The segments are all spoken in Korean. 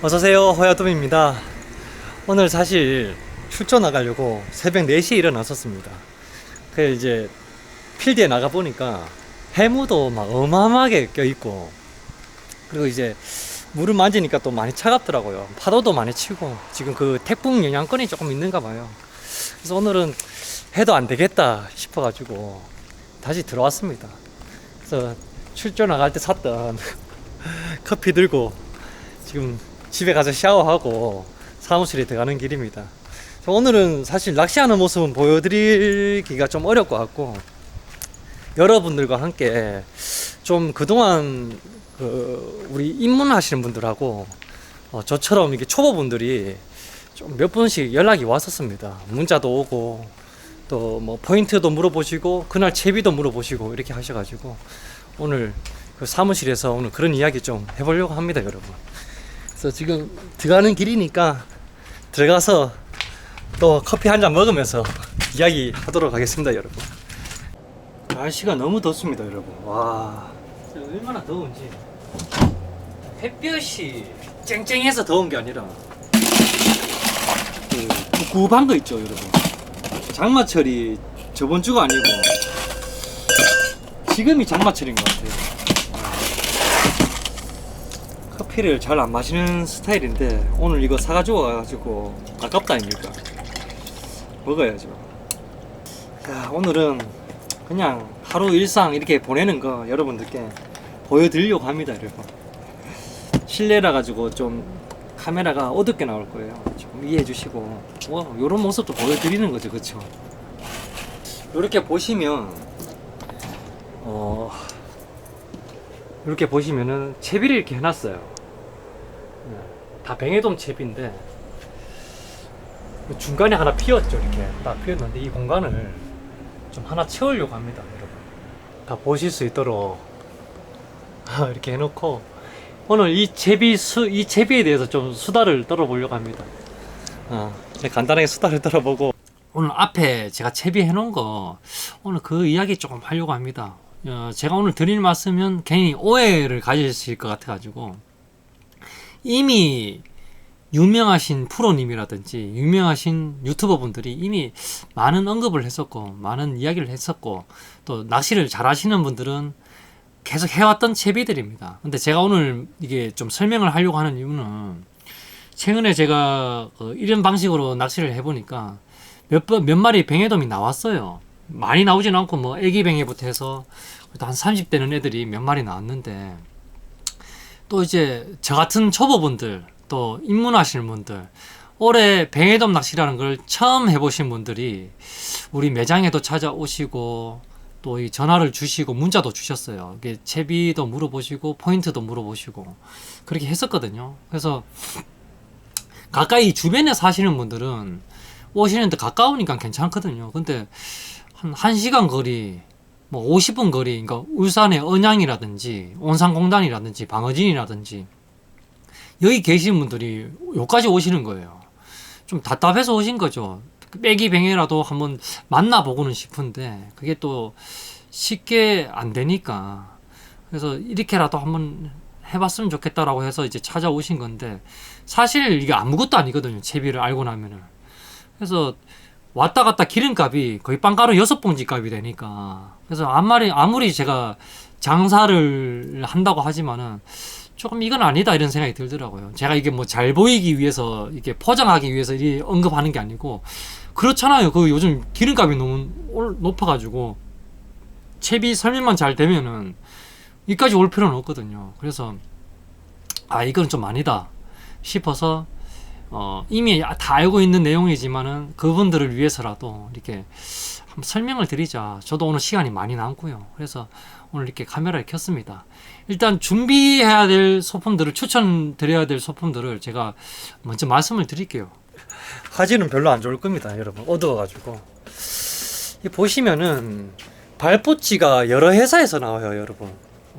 어서오세요, 허야돔입니다. 오늘 사실 출조 나가려고 새벽 4시에 일어났었습니다. 그 이제 필드에 나가보니까 해무도 막 어마어마하게 껴있고, 그리고 이제 물을 만지니까 또 많이 차갑더라고요. 파도도 많이 치고 지금 그 태풍 영향권이 조금 있는가 봐요. 그래서 오늘은 해도 안 되겠다 싶어가지고 다시 들어왔습니다. 그래서 출조 나갈 때 샀던 커피 들고 지금 집에 가서 샤워하고 사무실에 들어가는 길입니다. 오늘은 사실 낚시하는 모습은 보여드리기가 좀 어려울 것 같고, 여러분들과 함께 좀 그동안 우리 입문하시는 분들하고 저처럼 이렇게 초보분들이 좀 몇 번씩 연락이 왔었습니다. 문자도 오고 또 뭐 포인트도 물어보시고 그날 채비도 물어보시고 이렇게 하셔가지고 오늘 그 사무실에서 오늘 그런 이야기 좀 해보려고 합니다, 여러분. 그래서 지금 들어가는 길이니까 들어가서 또 커피 한 잔 먹으면서 이야기 하도록 하겠습니다, 여러분. 날씨가 너무 덥습니다, 여러분. 와, 얼마나 더운지. 햇볕이 쨍쨍해서 더운 게 아니라 그 굽한 거 있죠, 여러분. 장마철이 저번 주가 아니고 지금이 장마철인 것 같아요. 커피를 잘 안 마시는 스타일인데 오늘 이거 사가지고 와가지고 아깝다 아닙니까? 먹어야죠. 자, 오늘은 그냥 하루 일상 이렇게 보내는 거 여러분들께 보여드리려고 합니다, 여러분. 실내라 가지고 좀 카메라가 어둡게 나올 거예요. 좀 이해해 주시고 요런 모습도 보여드리는 거죠, 그쵸? 이렇게 보시면 이렇게 보시면은 채비를 이렇게 해놨어요. 다 뱅에돔 채비인데 중간에 하나 피었죠. 이렇게 딱 피었는데 이 공간을 좀 하나 채우려고 합니다, 여러분. 다 보실 수 있도록 이렇게 해놓고 오늘 이 채비에 대해서 좀 수다를 떨어보려고 합니다. 간단하게 수다를 떨어보고 오늘 앞에 제가 채비 해놓은 거 오늘 그 이야기 조금 하려고 합니다. 제가 오늘 드릴 말씀은 괜히 오해를 가지실 것 같아가지고, 이미 유명하신 프로님이라든지 유명하신 유튜버 분들이 이미 많은 언급을 했었고 많은 이야기를 했었고 또 낚시를 잘 하시는 분들은 계속 해왔던 채비들입니다. 근데 제가 오늘 이게 좀 설명을 하려고 하는 이유는 최근에 제가 이런 방식으로 낚시를 해보니까 몇 마리 뱅에돔이 나왔어요. 많이 나오진 않고 뭐 애기 뱅에부터 해서 한 30대는 애들이 몇 마리 나왔는데, 또 이제 저 같은 초보분들 또 입문하시는 분들, 올해 뱅에돔 낚시라는 걸 처음 해보신 분들이 우리 매장에도 찾아오시고 또 이 전화를 주시고 문자도 주셨어요. 이게 채비도 물어보시고 포인트도 물어보시고 그렇게 했었거든요. 그래서 가까이 주변에 사시는 분들은 오시는데 가까우니까 괜찮거든요. 근데 한 1시간 거리, 뭐 50분 거리, 그러니까 울산의 언양이라든지 온산공단이라든지 방어진이라든지 여기 계신 분들이 여기까지 오시는 거예요. 좀 답답해서 오신 거죠. 빼기 뱅에라도 한번 만나보고는 싶은데 그게 또 쉽게 안 되니까, 그래서 이렇게라도 한번 해봤으면 좋겠다라고 해서 이제 찾아오신 건데, 사실 이게 아무것도 아니거든요, 채비를 알고 나면은. 그래서 왔다 갔다 기름값이 거의 빵가루 6봉지 값이 되니까, 그래서 아무리 제가 장사를 한다고 하지만은 조금 이건 아니다 이런 생각이 들더라고요. 제가 이게 뭐 잘 보이기 위해서 이게 포장하기 위해서 이 언급하는 게 아니고, 그렇잖아요. 그 요즘 기름값이 너무 높아가지고 채비 설명만 잘 되면은 여기까지 올 필요는 없거든요. 그래서 이건 좀 아니다 싶어서 이미 다 알고 있는 내용이지만은 그분들을 위해서라도 이렇게 한번 설명을 드리자. 저도 오늘 시간이 많이 남고요. 그래서 오늘 이렇게 카메라를 켰습니다. 일단 준비해야 될 소품들을, 추천드려야 될 소품들을 제가 먼저 말씀을 드릴게요. 화질은 별로 안 좋을 겁니다, 여러분. 어두워가지고. 보시면은 발포치가 여러 회사에서 나와요, 여러분.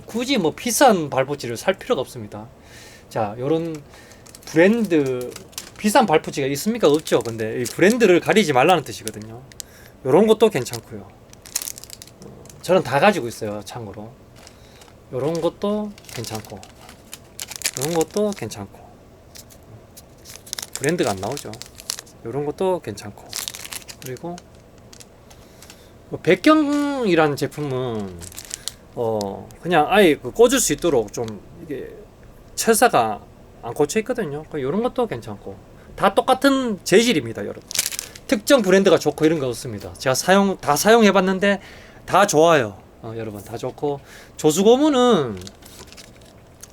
굳이 뭐 비싼 발포치를 살 필요가 없습니다. 자, 요런 브랜드, 비싼 발포치가 있습니까? 없죠. 근데 이 브랜드를 가리지 말라는 뜻이거든요. 요런 것도 괜찮고요. 저는 다 가지고 있어요, 참고로. 요런 것도 괜찮고 요런 것도 괜찮고 브랜드가 안 나오죠. 이런 것도 괜찮고. 그리고 백경이라는 제품은 그냥 아예 꽂을 수 있도록 좀 이게 철사가 안 꽂혀 있거든요. 이런 것도 괜찮고 다 똑같은 재질입니다, 여러분. 특정 브랜드가 좋고 이런 거 없습니다. 제가 다 사용해봤는데 다 좋아요. 여러분 다 좋고 조수고무는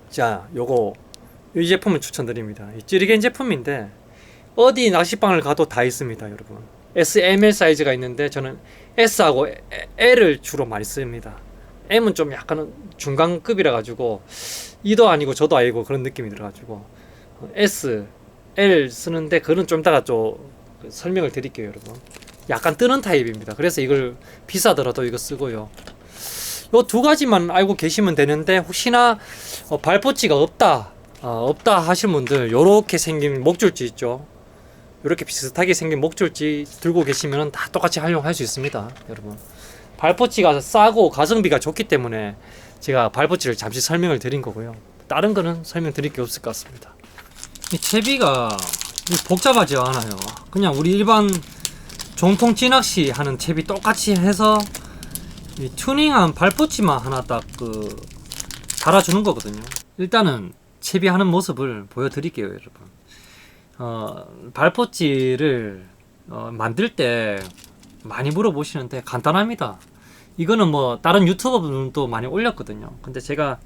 자 요거 이 제품을 추천드립니다. 이 찌르겐 제품인데 어디 낚시방을 가도 다 있습니다, 여러분. S, M, L 사이즈가 있는데 저는 S하고 L을 주로 많이 씁니다. M은 좀 약간 중간급이라 가지고 이도 아니고 저도 아니고 그런 느낌이 들어 가지고 S, L 쓰는데 그건 좀 이따가 좀 설명을 드릴게요, 여러분. 약간 뜨는 타입입니다. 그래서 이걸 비싸더라도 이거 쓰고요. 요 두 가지만 알고 계시면 되는데 혹시나 발포치가 없다 하실 분들 요렇게 생긴 목줄지 있죠. 요렇게 비슷하게 생긴 목줄지 들고 계시면 다 똑같이 활용할 수 있습니다, 여러분. 발포치가 싸고 가성비가 좋기 때문에 제가 발포치를 잠시 설명을 드린 거고요. 다른 거는 설명 드릴 게 없을 것 같습니다. 이 채비가 복잡하지 않아요. 그냥 우리 일반 정통 찌낚시 하는 채비 똑같이 해서 이 튜닝한 발포치만 하나 딱 달아주는 거거든요. 일단은 채비 하는 모습을 보여드릴게요, 여러분. 발포치를 만들 때 많이 물어보시는데 간단합니다. 이거는 뭐 다른 유튜버분도 많이 올렸거든요. 근데 제가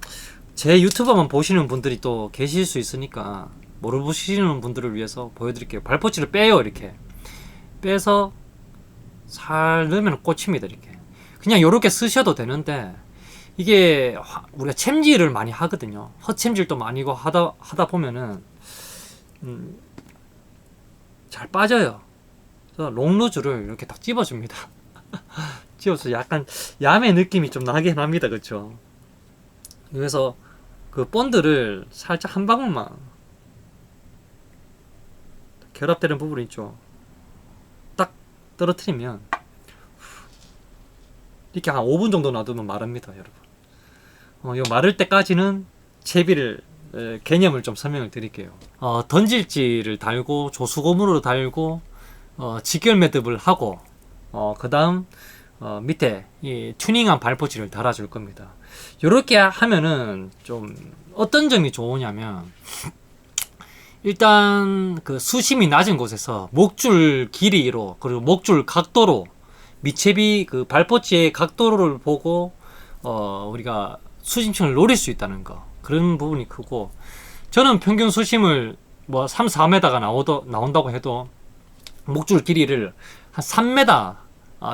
제 유튜버만 보시는 분들이 또 계실 수 있으니까 모르시는 분들을 위해서 보여드릴게요. 발포치를 빼요. 이렇게 빼서 살 넣으면 꽂힙니다. 이렇게 그냥 요렇게 쓰셔도 되는데 이게 우리가 챔질을 많이 하거든요. 헛챔질도 많이 하다 보면은 잘 빠져요. 그래서 롱루즈를 이렇게 딱 집어줍니다. 집어서 약간 야매 느낌이 좀 나긴 합니다. 그쵸? 그래서 그 본드를 살짝 한 방울만 결합되는 부분 있죠. 딱 떨어뜨리면 이렇게 한 5분 정도 놔두면 마릅니다, 여러분. 요 마를 때까지는 채비를 개념을 좀 설명을 드릴게요. 던질지를 달고 조수고무로 달고 직결 매듭을 하고 그 다음 밑에 이 튜닝한 발포치를 달아줄 겁니다. 요렇게 하면은 좀 어떤 점이 좋으냐면 일단 그 수심이 낮은 곳에서 목줄 길이로 그리고 목줄 각도로 밑채비 그 발포치의 각도를 보고 우리가 수심층을 노릴 수 있다는 거, 그런 부분이 크고, 저는 평균 수심을 뭐 3, 4m가 나온다고 해도 목줄 길이를 한 3m,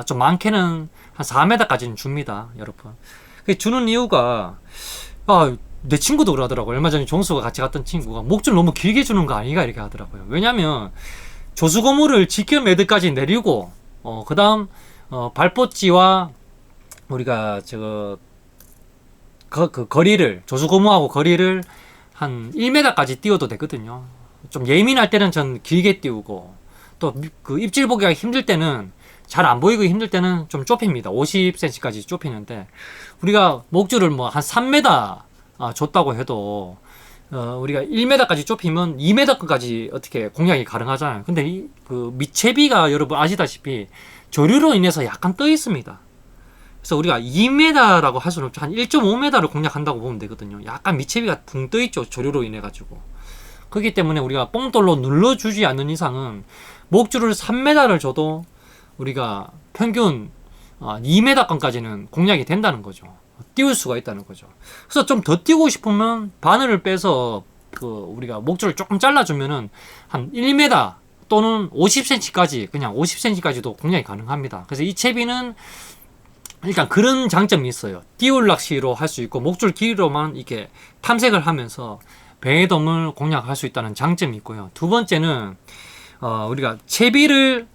좀 많게는 한 4m까지는 줍니다, 여러분. 주는 이유가 내 친구도 그러더라고요. 얼마 전에 종수가 같이 갔던 친구가 목줄 너무 길게 주는 거 아니가 이렇게 하더라고요. 왜냐면 조수고무를 직결 매듭까지 내리고 그 다음 발포치와 우리가 그 거리를 조수고무하고 거리를 한 1m까지 띄워도 되거든요. 좀 예민할 때는 전 길게 띄우고 또 그 입질 보기가 힘들 때는 잘 안 보이고 힘들 때는 좀 좁힙니다. 50cm까지 좁히는데 우리가 목줄을 뭐 한 3m 줬다고 해도 우리가 1m까지 좁히면 2m까지 어떻게 공략이 가능하잖아요. 근데 그 밑채비가 여러분 아시다시피 조류로 인해서 약간 떠 있습니다. 그래서 우리가 2m라고 할 수는 없죠. 한 1.5m를 공략한다고 보면 되거든요. 약간 밑채비가 붕 떠 있죠. 조류로 인해 가지고. 그렇기 때문에 우리가 뽕돌로 눌러주지 않는 이상은 목줄을 3m를 줘도 우리가 평균 2m권까지는 공략이 된다는 거죠. 띄울 수가 있다는 거죠. 그래서 좀 더 띄우고 싶으면 바늘을 빼서 우리가 목줄을 조금 잘라주면은 한 1m 또는 50cm까지, 그냥 50cm까지도 공략이 가능합니다. 그래서 이 채비는 일단 그런 장점이 있어요. 띄울 낚시로 할 수 있고 목줄 길이로만 이렇게 탐색을 하면서 뱅에돔을 공략할 수 있다는 장점이 있고요. 두 번째는 우리가 채비를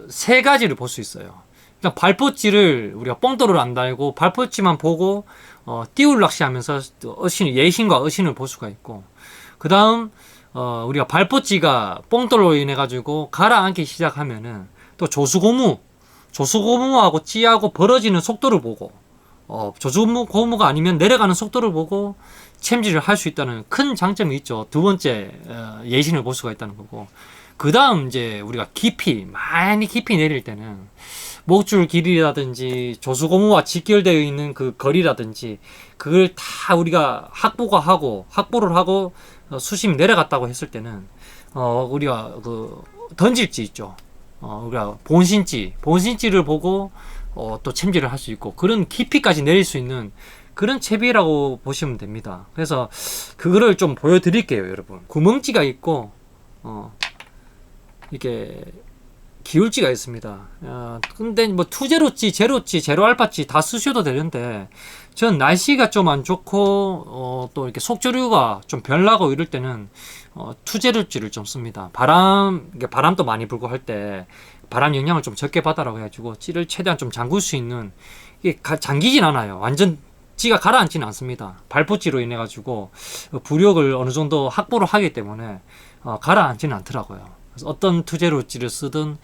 세 가지를 볼 수 있어요. 일단 발포치를 우리가 뽕돌을 안 달고 발포치만 보고 띄울 낚시하면서 예신과 어신을 볼 수가 있고, 그 다음 우리가 발포치가 뽕돌로 인해 가지고 가라앉기 시작하면은 또 조수고무하고 찌하고 벌어지는 속도를 보고 조수고무가 아니면 내려가는 속도를 보고 챔질을 할 수 있다는 큰 장점이 있죠. 두 번째 예신을 볼 수가 있다는 거고, 그 다음 이제 우리가 많이 깊이 내릴 때는 목줄 길이라든지 조수고무와 직결되어 있는 그 거리라든지 그걸 다 우리가 확보를 하고 수심이 내려갔다고 했을 때는 우리가 그 던질지 있죠. 우리가 본신지를 보고 또 챔질을 할 수 있고, 그런 깊이까지 내릴 수 있는 그런 채비라고 보시면 됩니다. 그래서 그거를 좀 보여드릴게요, 여러분. 구멍지가 있고 이게 기울지가 있습니다. 근데 뭐 투제로지, 제로 알파지 다 쓰셔도 되는데, 전 날씨가 좀 안 좋고 또 이렇게 속조류가 좀 별나고 이럴 때는 투제로지를 좀 씁니다. 바람도 많이 불고 할 때 바람 영향을 좀 적게 받아라고 해가지고 찌를 최대한 좀 잠글 수 있는, 이게 잠기진 않아요. 완전 찌가 가라앉지는 않습니다. 발포찌로 인해 가지고 부력을 어느 정도 확보를 하기 때문에 가라앉지는 않더라고요. 그래서 어떤 투제로찌를 쓰든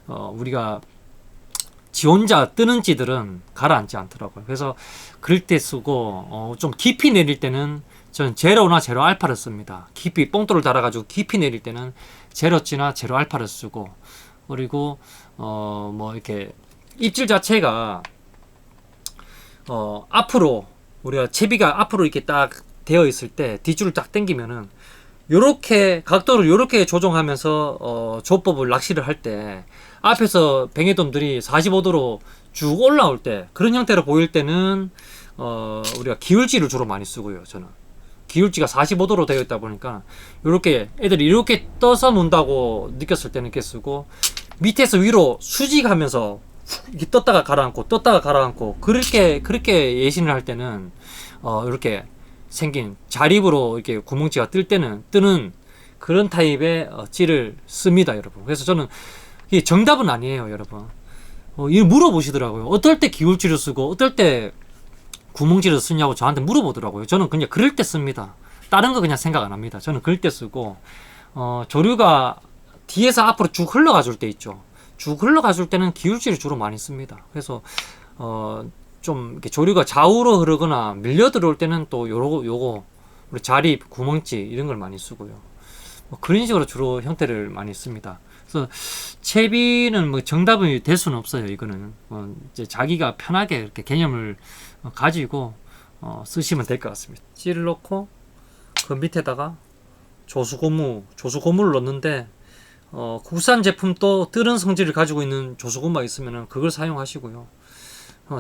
우리가 지 혼자 뜨는 찌들은 가라앉지 않더라고요. 그래서 그럴 때 쓰고 좀 깊이 내릴 때는 저는 제로나 제로 알파를 씁니다. 깊이 뽕돌을 달아가지고 깊이 내릴 때는 제로찌나 제로 알파를 쓰고, 그리고 뭐 이렇게 입질 자체가 앞으로 우리가 채비가 앞으로 이렇게 딱 되어 있을 때 뒷줄을 딱 당기면은 요렇게 각도를 요렇게 조정하면서 조법을 낚시를 할 때 앞에서 뱅에돔들이 45도로 쭉 올라올 때 그런 형태로 보일 때는 우리가 기울지를 주로 많이 쓰고요. 저는 기울지가 45도로 되어 있다 보니까 요렇게 애들이 이렇게 떠서 문다고 느꼈을 때는 이렇게 쓰고, 밑에서 위로 수직하면서 이렇게 떴다가 가라앉고 그렇게 예신을 할 때는 이렇게 생긴 자립으로 이렇게 구멍지가 뜨는 그런 타입의 찌를 씁니다, 여러분. 그래서 저는 이게 정답은 아니에요, 여러분. 이걸 물어보시더라고요. 어떨 때 기울지를 쓰고 어떨 때 구멍지를 쓰냐고 저한테 물어보더라고요. 저는 그냥 그럴 때 씁니다. 다른 거 그냥 생각 안 합니다. 저는 그럴 때 쓰고, 조류가 뒤에서 앞으로 쭉 흘러가 줄 때 있죠. 쭉 흘러가 줄 때는 기울지를 주로 많이 씁니다. 그래서 좀 이렇게 조류가 좌우로 흐르거나 밀려 들어올 때는 또 요거 우리 자립, 구멍지 이런 걸 많이 쓰고요. 그런 식으로 주로 형태를 많이 씁니다. 그래서 채비는 뭐 정답이 될 수는 없어요. 이거는 이제 자기가 편하게 이렇게 개념을 가지고 쓰시면 될 것 같습니다. 찌를 넣고 그 밑에다가 조수고무를 넣는데, 국산 제품도 뜨는 성질을 가지고 있는 조수고무가 있으면 그걸 사용하시고요.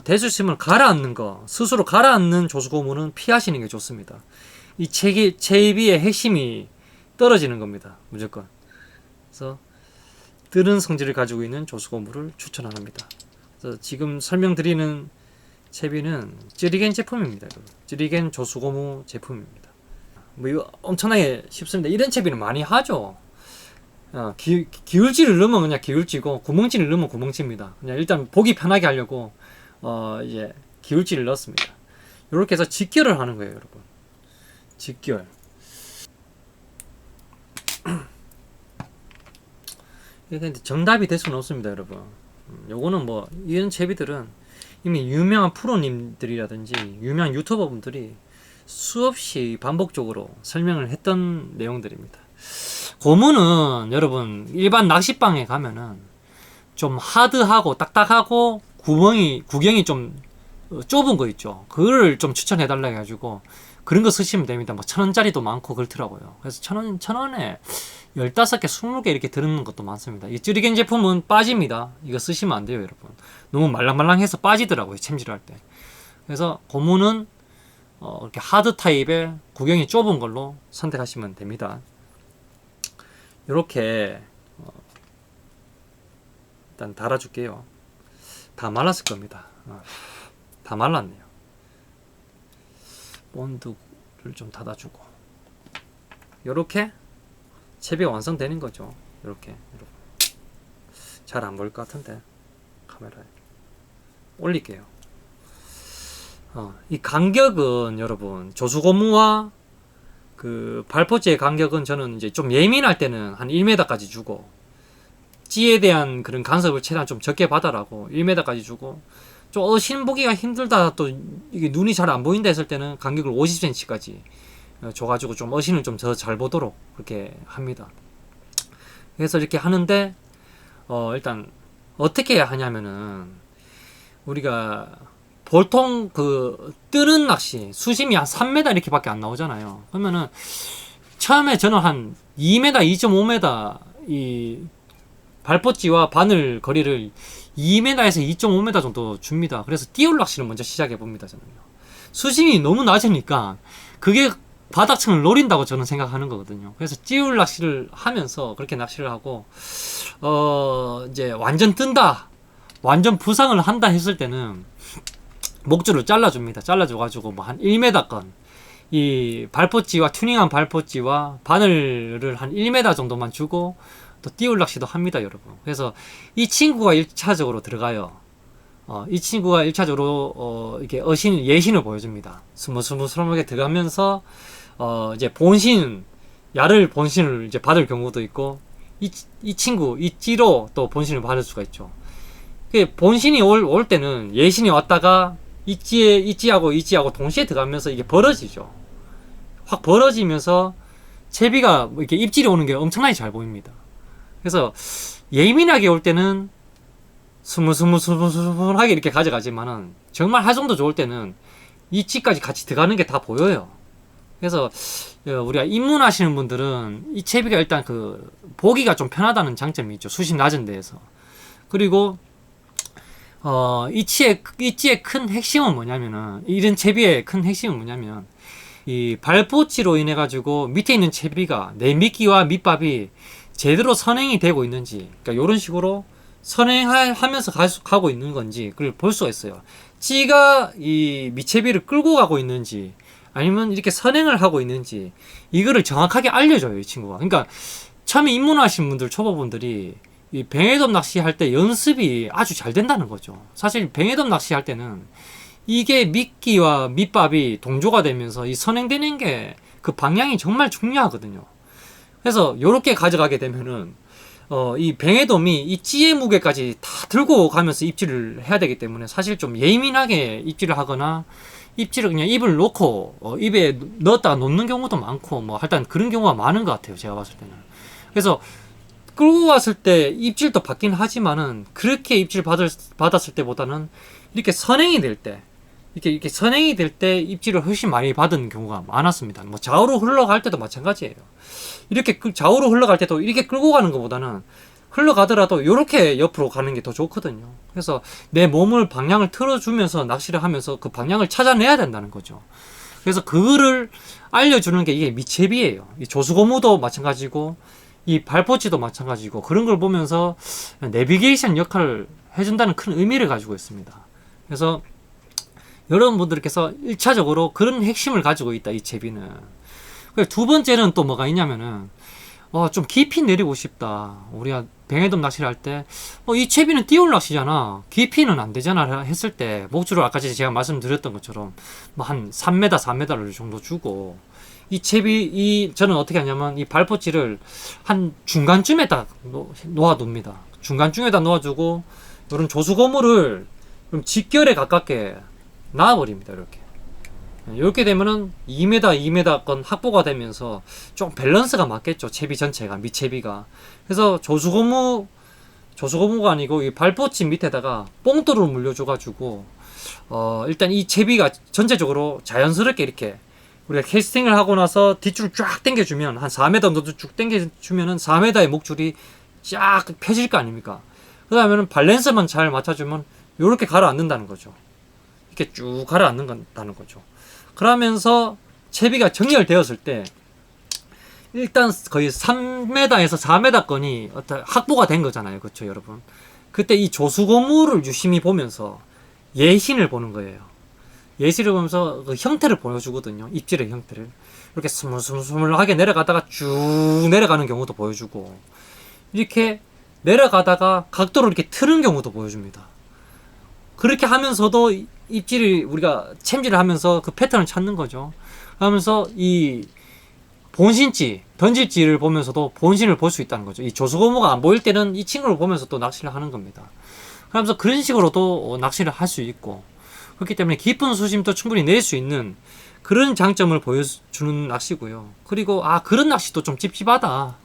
대수심을 가라앉는 거, 스스로 가라앉는 조수고무는 피하시는 게 좋습니다. 이 채비의 핵심이 떨어지는 겁니다, 무조건. 그래서 뜨는 성질을 가지고 있는 조수고무를 추천합니다. 그래서 지금 설명드리는 채비는 찌리겐 제품입니다. 찌리겐 조수고무 제품입니다. 뭐 이거 엄청나게 쉽습니다. 이런 채비는 많이 하죠. 기울지를 넣으면 그냥 기울지고 구멍지를 넣으면 구멍지입니다. 그냥 일단 보기 편하게 하려고 이제 기울지를 넣었습니다. 이렇게 해서 직결을 하는 거예요, 여러분. 직결. 이게 정답이 될 수는 없습니다, 여러분. 요거는 뭐 이런 채비들은 이미 유명한 프로님들이라든지 유명한 유튜버분들이 수없이 반복적으로 설명을 했던 내용들입니다. 고무는 여러분 일반 낚시방에 가면은 좀 하드하고 딱딱하고 구경이 좀 좁은 거 있죠. 그걸 좀 추천해 달라 해가지고 그런 거 쓰시면 됩니다. 뭐 1,000원짜리도 많고 그렇더라고요. 그래서 1,000원에 15개, 20개 이렇게 들는 것도 많습니다. 이 찌리겐 제품은 빠집니다. 이거 쓰시면 안 돼요, 여러분. 너무 말랑말랑해서 빠지더라고요, 챔질할 때. 그래서 고무는 이렇게 하드 타입의 구경이 좁은 걸로 선택하시면 됩니다. 이렇게 일단 달아줄게요. 다 말랐을 겁니다. 다 말랐네요. 본드를 좀 닫아주고 이렇게 채비가 완성되는 거죠. 이렇게 잘 안 보일 것 같은데 카메라에 올릴게요. 이 간격은 여러분 조수고무와 그 발포제의 간격은 저는 이제 좀 예민할 때는 한 1m까지 주고, 찌에 대한 그런 간섭을 최대한 좀 적게 받아라고 1m까지 주고, 좀 어신 보기가 힘들다, 또 이게 눈이 잘 안 보인다 했을 때는 간격을 50cm까지 줘가지고 좀 어신을 좀 더 잘 보도록 그렇게 합니다. 그래서 이렇게 하는데 일단 어떻게 해야 하냐면은, 우리가 보통 그 뜨는 낚시 수심이 한 3m 이렇게밖에 안 나오잖아요. 그러면은 처음에 저는 한 2m, 2.5m 이 발포찌와 바늘 거리를 2m에서 2.5m 정도 줍니다. 그래서 띄울 낚시를 먼저 시작해 봅니다. 저는요. 수심이 너무 낮으니까 그게 바닥층을 노린다고 저는 생각하는 거거든요. 그래서 띄울 낚시를 하면서 그렇게 낚시를 하고, 이제 완전 뜬다, 완전 부상을 한다 했을 때는 목줄을 잘라줍니다. 잘라줘가지고 뭐 한 1m건, 이 발포찌와 튜닝한 발포찌와 바늘을 한 1m 정도만 주고 또 띄울 낚시도 합니다, 여러분. 그래서 이 친구가 1차적으로 들어가요. 이 친구가 1차적으로 이렇게 예신을 보여줍니다. 스무스무스하게 들어가면서 이제 야를 본신을 이제 받을 경우도 있고, 이 친구, 이 찌로 또 본신을 받을 수가 있죠. 본신이 올 때는 예신이 왔다가 이 찌하고 동시에 들어가면서 이게 벌어지죠. 확 벌어지면서 채비가 이렇게 입질이 오는 게 엄청나게 잘 보입니다. 그래서 예민하게 올 때는 스무스무하게 이렇게 가져가지만은, 정말 하정도 좋을 때는 이 찌까지 같이 들어가는 게 다 보여요. 그래서 우리가 입문하시는 분들은 이 채비가 일단 그 보기가 좀 편하다는 장점이 있죠. 수심 낮은 데에서. 그리고 이 찌의 큰 핵심은 뭐냐면은, 이런 채비의 큰 핵심은 뭐냐면, 이 발포치로 인해 가지고 밑에 있는 채비가 내 미끼와 밑밥이 제대로 선행이 되고 있는지, 그러니까 이런 식으로 선행하면서 가고 있는 건지 그걸 볼 수가 있어요. 찌가 이 밑채비를 끌고 가고 있는지 아니면 이렇게 선행을 하고 있는지, 이거를 정확하게 알려줘요, 이 친구가. 그러니까 처음에 입문하신 분들, 초보분들이 이 뱅에돔 낚시할 때 연습이 아주 잘 된다는 거죠. 사실 뱅에돔 낚시할 때는 이게 미끼와 밑밥이 동조가 되면서 이 선행되는 게 그 방향이 정말 중요하거든요. 그래서 요렇게 가져가게 되면은 이 뱅에돔이 이 찌의 무게까지 다 들고 가면서 입질을 해야 되기 때문에, 사실 좀 예민하게 입질을 하거나 입질을 그냥 입을 놓고 입에 넣었다가 놓는 경우도 많고, 뭐 일단 그런 경우가 많은 것 같아요, 제가 봤을 때는. 그래서 끌고 왔을 때 입질도 받긴 하지만은, 그렇게 입질 받았을 때보다는 이렇게 선행이 될 때, 이렇게 선행이 될 때 입질을 훨씬 많이 받은 경우가 많았습니다. 뭐 좌우로 흘러갈 때도 마찬가지예요. 이렇게 좌우로 흘러갈 때도 이렇게 끌고 가는 것보다는, 흘러가더라도 이렇게 옆으로 가는 게 더 좋거든요. 그래서 내 몸을 방향을 틀어주면서 낚시를 하면서 그 방향을 찾아내야 된다는 거죠. 그래서 그거를 알려주는 게 이게 미채비예요. 이 조수고무도 마찬가지고 이 발포치도 마찬가지고, 그런 걸 보면서 내비게이션 역할을 해준다는 큰 의미를 가지고 있습니다. 그래서 여러분들께서 1차적으로 그런 핵심을 가지고 있다, 이 채비는. 두 번째는 또 뭐가 있냐면은, 좀 깊이 내리고 싶다. 우리가 뱅에돔 낚시를 할 때, 이 채비는 띄울 낚시잖아, 깊이는 안 되잖아 했을 때, 목줄을 아까 제가 말씀드렸던 것처럼 뭐 한 3m, 4m 정도 주고, 이 채비, 저는 어떻게 하냐면, 이 발포치를 한 중간쯤에다 놓아둡니다. 중간쯤에다 놓아주고, 이런 조수고무를 좀 직결에 가깝게 놔버립니다. 이렇게 되면은 2m, 2m건 확보가 되면서 좀 밸런스가 맞겠죠. 채비 전체가, 밑채비가. 그래서 조수고무가 아니고 이 발포치 밑에다가 뽕돌을 물려줘가지고, 일단 이 채비가 전체적으로 자연스럽게 이렇게, 우리가 캐스팅을 하고 나서 뒷줄을 쫙 당겨주면, 한 4m 정도 쭉 당겨주면은 4m의 목줄이 쫙 펴질 거 아닙니까? 그 다음에는 밸런스만 잘 맞춰주면 이렇게 가라앉는다는 거죠. 이렇게 쭉 가라앉는다는 거죠. 그러면서 채비가 정렬되었을 때, 일단 거의 3m에서 4m건이 확보가 된 거잖아요. 그렇죠, 여러분? 그때 이 조수고무를 유심히 보면서 예신을 보는 거예요. 예시를 보면서 그 형태를 보여주거든요. 입질의 형태를. 이렇게 스물스물하게 내려가다가 쭉 내려가는 경우도 보여주고, 이렇게 내려가다가 각도를 이렇게 트는 경우도 보여줍니다. 그렇게 하면서도 입질을, 우리가 챔질을 하면서 그 패턴을 찾는 거죠. 하면서 이 본신지, 던질지를 보면서도 본신을 볼 수 있다는 거죠. 이 조수고무가 안 보일 때는 이 친구를 보면서 또 낚시를 하는 겁니다. 그러면서 그런 식으로도 낚시를 할 수 있고, 그렇기 때문에 깊은 수심도 충분히 낼 수 있는 그런 장점을 보여주는 낚시고요. 그리고 그런 낚시도 좀 찝찝하다,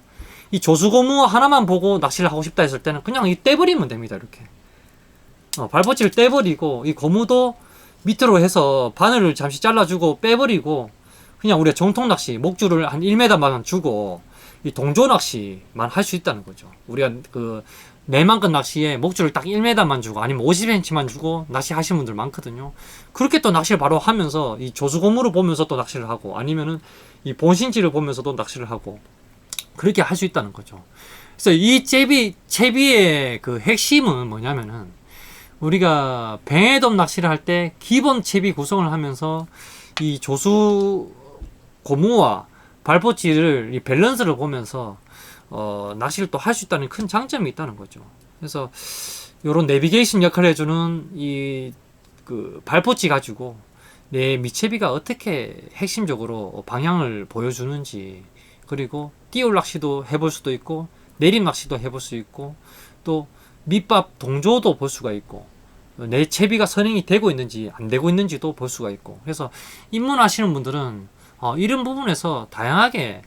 이 조수고무 하나만 보고 낚시를 하고 싶다 했을 때는 그냥 이 떼버리면 됩니다. 이렇게 발포치를 떼버리고, 이 고무도 밑으로 해서 바늘을 잠시 잘라주고 빼버리고, 그냥 우리가 정통 낚시 목줄을 한 1m만 주고 이 동조 낚시만 할 수 있다는 거죠. 우리가 그 내만큼 낚시에 목줄을 딱 1m만 주고 아니면 50cm만 주고 낚시 하시는 분들 많거든요. 그렇게 또 낚시를 바로 하면서 이 조수고무를 보면서 또 낚시를 하고, 아니면은 이 본신지를 보면서도 낚시를 하고, 그렇게 할 수 있다는 거죠. 그래서 이 채비의 그 핵심은 뭐냐면은, 우리가 뱅에돔 낚시를 할 때 기본 채비 구성을 하면서 이 조수 고무와 발포치를 이 밸런스를 보면서 낚시를 또 할 수 있다는 큰 장점이 있다는 거죠. 그래서 요런 내비게이션 역할을 해주는 이 그 발포치 가지고 내 미채비가 어떻게 핵심적으로 방향을 보여주는지, 그리고 띄울 낚시도 해볼 수도 있고 내림 낚시도 해볼 수 있고, 또 밑밥 동조도 볼 수가 있고, 내 채비가 선행이 되고 있는지 안 되고 있는지도 볼 수가 있고, 그래서 입문하시는 분들은 이런 부분에서 다양하게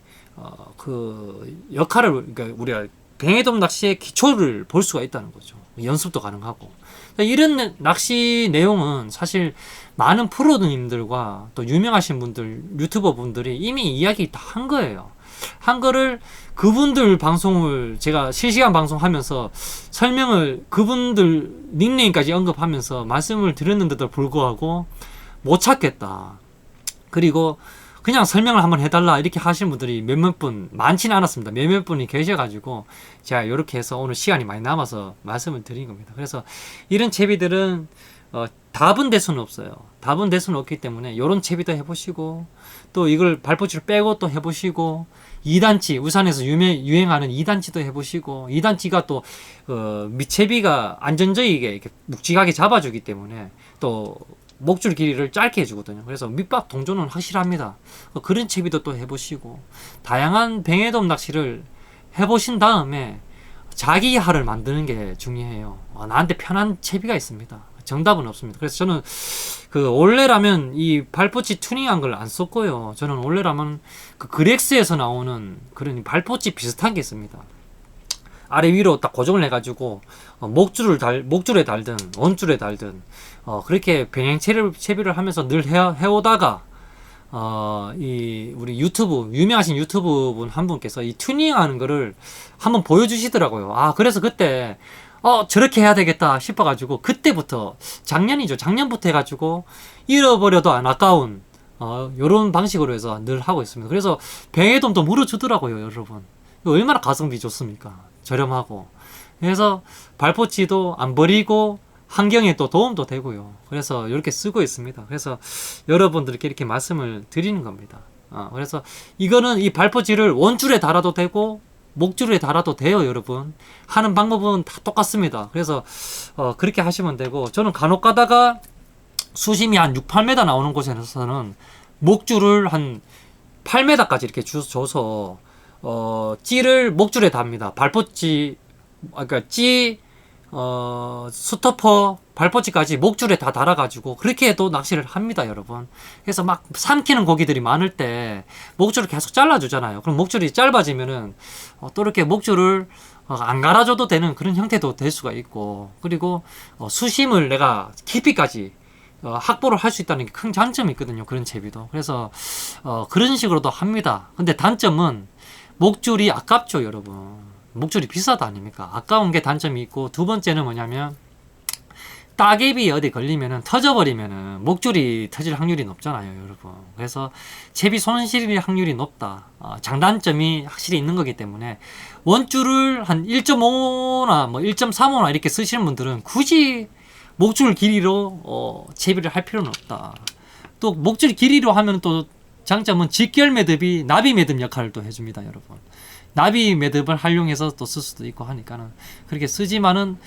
그 역할을, 그러니까 우리가 뱅에돔 낚시의 기초를 볼 수가 있다는 거죠. 연습도 가능하고. 이런 낚시 내용은 사실 많은 프로님들과 또 유명하신 분들, 유튜버 분들이 이미 이야기 다 한 거예요. 한 거를 그분들 방송을 제가 실시간 방송하면서 설명을, 그분들 닉네임까지 언급하면서 말씀을 드렸는데도 불구하고 못 찾겠다, 그리고 그냥 설명을 한번 해달라, 이렇게 하시는 분들이 몇몇 분, 많지는 않았습니다. 몇몇 분이 계셔가지고 제가 이렇게 해서 오늘 시간이 많이 남아서 말씀을 드린 겁니다. 그래서 이런 채비들은 답은 될 수는 없어요. 답은 될 수는 없기 때문에 이런 채비도 해보시고, 또 이걸 발포치를 빼고 또 해보시고, 2단치, 우산에서 유행하는 2단치도 해보시고, 2단치가 또 밑채비가 안전적이게 이렇게 묵직하게 잡아주기 때문에 또 목줄 길이를 짧게 해주거든요. 그래서 밑밥 동조는 확실합니다. 그런 채비도 또 해보시고, 다양한 뱅에돔 낚시를 해보신 다음에 자기 할을 만드는 게 중요해요. 나한테 편한 채비가 있습니다. 정답은 없습니다. 그래서 저는 그 원래라면 이 발포치 튜닝한 걸 안 썼고요. 저는 원래라면 그 그렉스에서 나오는 그런 발포치 비슷한 게 있습니다. 아래 위로 딱 고정을 해가지고 목줄에 달든 원줄에 달든 그렇게 병행 채비를 하면서 늘 해오다가 이 우리 유튜브 유명하신 유튜브 분 한 분께서 이 튜닝하는 거를 한번 보여주시더라고요. 그래서 그때 저렇게 해야 되겠다 싶어가지고, 그때부터 작년부터 해가지고 잃어버려도 안 아까운 요런 방식으로 해서 늘 하고 있습니다. 그래서 뱅에돔도 물어주더라고요, 여러분. 얼마나 가성비 좋습니까? 저렴하고. 그래서 발포치도 안 버리고 환경에 또 도움도 되고요. 그래서 이렇게 쓰고 있습니다. 그래서 여러분들께 이렇게 말씀을 드리는 겁니다. 그래서 이거는 이 발포치를 원줄에 달아도 되고 목줄에 달아도 돼요, 여러분. 하는 방법은 다 똑같습니다. 그래서 그렇게 하시면 되고, 저는 간혹 가다가 수심이 한 6, 8m 나오는 곳에서는 목줄을 한 8m까지 이렇게 줘서 찌를 목줄에 답니다. 발포치, 그러니까 스토퍼, 발포치까지 목줄에 다 달아가지고 그렇게 해도 낚시를 합니다, 여러분. 그래서 막 삼키는 고기들이 많을 때 목줄을 계속 잘라주잖아요. 그럼 목줄이 짧아지면은 또 이렇게 목줄을 안 갈아줘도 되는 그런 형태도 될 수가 있고, 그리고 수심을 내가 깊이까지 확보를 할 수 있다는 게 큰 장점이 있거든요, 그런 채비도. 그래서 그런 식으로도 합니다. 근데 단점은 목줄이 아깝죠, 여러분. 목줄이 비싸다 아닙니까? 아까운 게 단점이 있고, 두 번째는 뭐냐면 따개비 어디 걸리면은 터져버리면은 목줄이 터질 확률이 높잖아요, 여러분. 그래서 채비 손실일 확률이 높다. 장단점이 확실히 있는 거기 때문에 원줄을 한 1.5나 뭐 1.35나 이렇게 쓰시는 분들은 굳이 목줄 길이로 채비를 할 필요는 없다. 또 목줄 길이로 하면 또 장점은 직결 매듭이 나비 매듭 역할을 또 해줍니다, 여러분. 나비 매듭을 활용해서 또 쓸 수도 있고 하니까는 그렇게 쓰지만은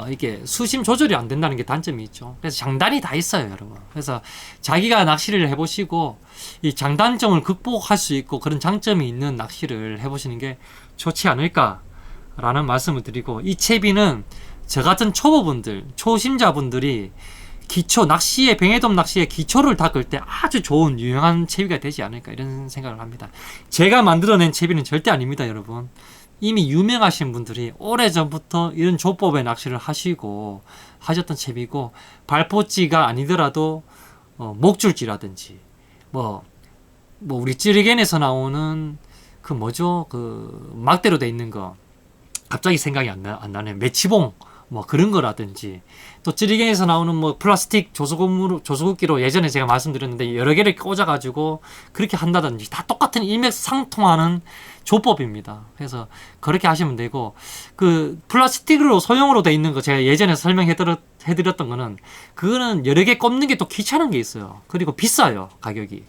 이게 수심 조절이 안 된다는 게 단점이 있죠. 그래서 장단이 다 있어요, 여러분. 그래서 자기가 낚시를 해보시고 이 장단점을 극복할 수 있고 그런 장점이 있는 낚시를 해보시는 게 좋지 않을까라는 말씀을 드리고, 이 채비는 저 같은 초보분들, 초심자분들이 기초, 낚시의, 뱅에돔 낚시의 기초를 닦을 때 아주 좋은 유용한 채비가 되지 않을까 이런 생각을 합니다. 제가 만들어낸 채비는 절대 아닙니다, 여러분. 이미 유명하신 분들이 오래전부터 이런 조법의 낚시를 하시고 하셨던 채비고, 발포찌가 아니더라도 목줄지라든지 뭐 우리 찌르겐에서 나오는 그 뭐죠, 그 막대로 돼 있는 거 갑자기 생각이 안 나네. 매치봉 뭐 그런 거라든지, 또 찌르겐에서 나오는 뭐 플라스틱 조수국기로 예전에 제가 말씀드렸는데 여러 개를 꽂아가지고 그렇게 한다든지, 다 똑같은 일맥상통하는 조법입니다. 그래서 그렇게 하시면 되고, 그 플라스틱으로 소형으로 돼 있는 거 제가 예전에 설명해드렸던 거는, 그거는 여러 개 꼽는 게 또 귀찮은 게 있어요. 그리고 비싸요, 가격이.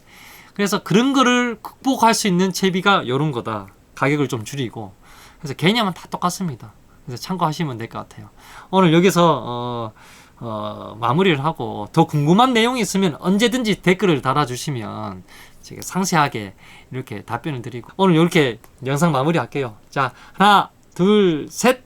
그래서 그런 거를 극복할 수 있는 채비가 요런 거다. 가격을 좀 줄이고. 그래서 개념은 다 똑같습니다. 그래서 참고하시면 될 것 같아요. 오늘 여기서 마무리를 하고, 더 궁금한 내용이 있으면 언제든지 댓글을 달아주시면 제가 상세하게 이렇게 답변을 드리고, 오늘 이렇게 영상 마무리할게요. 자, 하나, 둘, 셋!